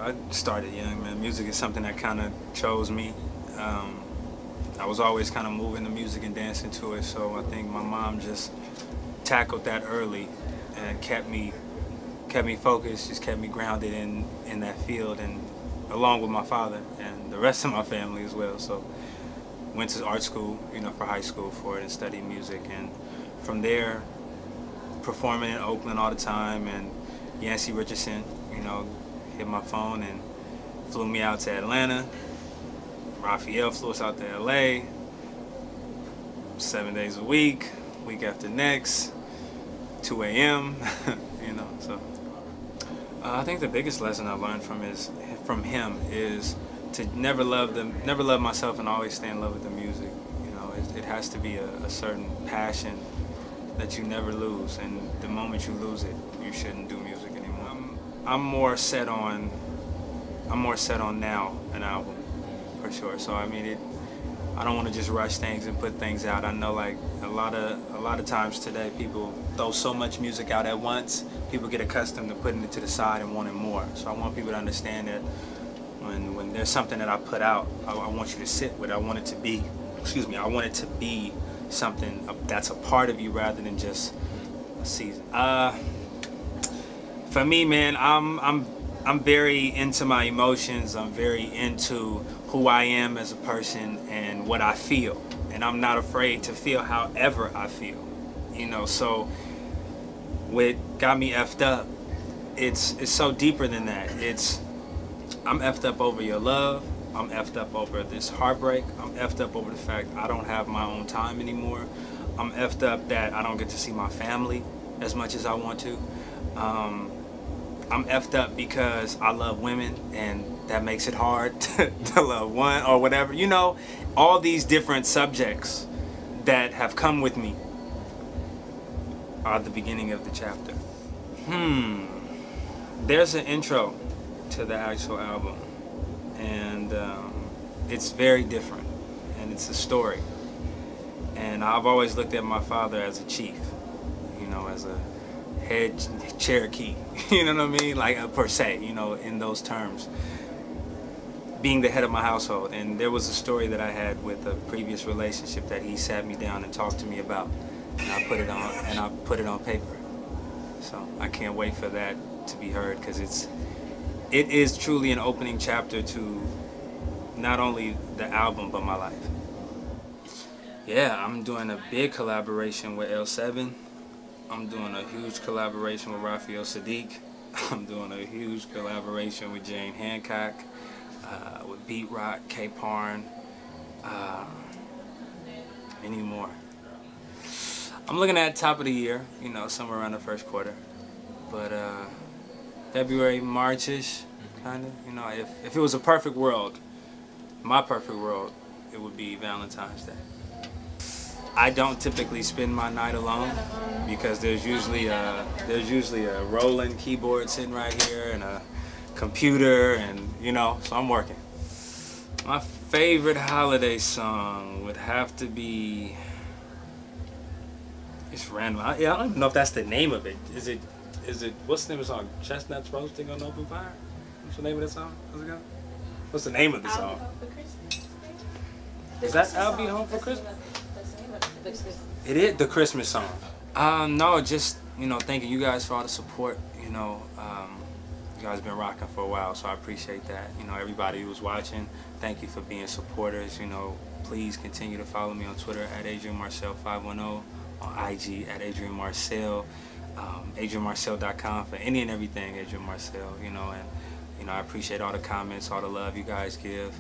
I started young, man. Music is something that kind of chose me. I was always kind of moving to music and dancing to it, so I think my mom just tackled that early and kept me focused, just kept me grounded in that field, and along with my father and the rest of my family as well. So went to art school, you know, for high school for it, and studied music, and from there performing in Oakland all the time, and Yancey Richardson, you know, hit my phone and flew me out to Atlanta. Raphael flew us out to LA, 7 days a week after next, 2 a.m. you know. So I think the biggest lesson I learned from him is to never love myself and always stay in love with the music. You know, it has to be a certain passion that you never lose, and the moment you lose it, you shouldn't do music anymore. I'm more set on now an album, for sure. So I mean, I don't want to just rush things and put things out. I know, like, a lot of times today, people throw so much music out at once. People get accustomed to putting it to the side and wanting more. So I want people to understand that when there's something that I put out, I want you to sit with it. I want it to be, I want it to be something that's a part of you rather than just a season. For me, man, I'm very into my emotions. I'm very into who I am as a person and what I feel, and I'm not afraid to feel however I feel, you know. So what got me effed up, it's so deeper than that. I'm effed up over your love, I'm effed up over this heartbreak, I'm effed up over the fact I don't have my own time anymore, I'm effed up that I don't get to see my family as much as I want to. I'm effed up because I love women, and that makes it hard to love one or whatever. You know, all these different subjects that have come with me are the beginning of the chapter. There's an intro to the actual album, and it's very different, and it's a story. And I've always looked at my father as a chief, you know, as a head Cherokee, you know what I mean? Like, per se, you know, in those terms. Being the head of my household. And there was a story that I had with a previous relationship that he sat me down and talked to me about. And I put it on paper. So I can't wait for that to be heard, because it is truly an opening chapter to not only the album, but my life. Yeah, I'm doing a big collaboration with L7. I'm doing a huge collaboration with Raphael, Saadiq. I'm doing a huge collaboration with Jane Hancock, with Beat Rock, K Parn, many more. I'm looking at top of the year, you know, somewhere around the first quarter. But February, March-ish, kind of, you know, if it was a perfect world, my perfect world, it would be Valentine's Day. I don't typically spend my night alone, because there's usually a rolling keyboard sitting right here and a computer, and you know, so I'm working. My favorite holiday song would have to be, it's random. Yeah, I don't even know if that's the name of it. Is it what's the name of the song? Chestnuts Roasting on Open Fire? What's the name of that song? What's the name of the song? Is that I'll Be Home for Christmas? It is the Christmas song. No, just, you know, thanking you guys for all the support. You know, you guys been rocking for a while, so I appreciate that. You know, everybody who's watching, thank you for being supporters. You know, please continue to follow me on Twitter at Adrian Marcel 510, on IG at Adrian Marcel, AdrianMarcel.com for any and everything Adrian Marcel. You know, and you know, I appreciate all the comments, all the love you guys give,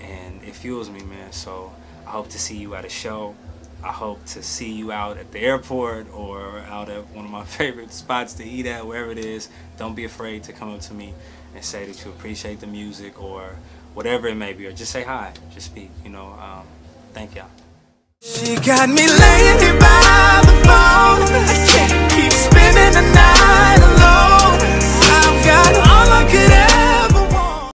and it fuels me, man. So I hope to see you at a show. I hope to see you out at the airport or out at one of my favorite spots to eat at, wherever it is. Don't be afraid to come up to me and say that you appreciate the music or whatever it may be, or just say hi, just speak, you know. Thank y'all. She got me laying here by the phone. I can't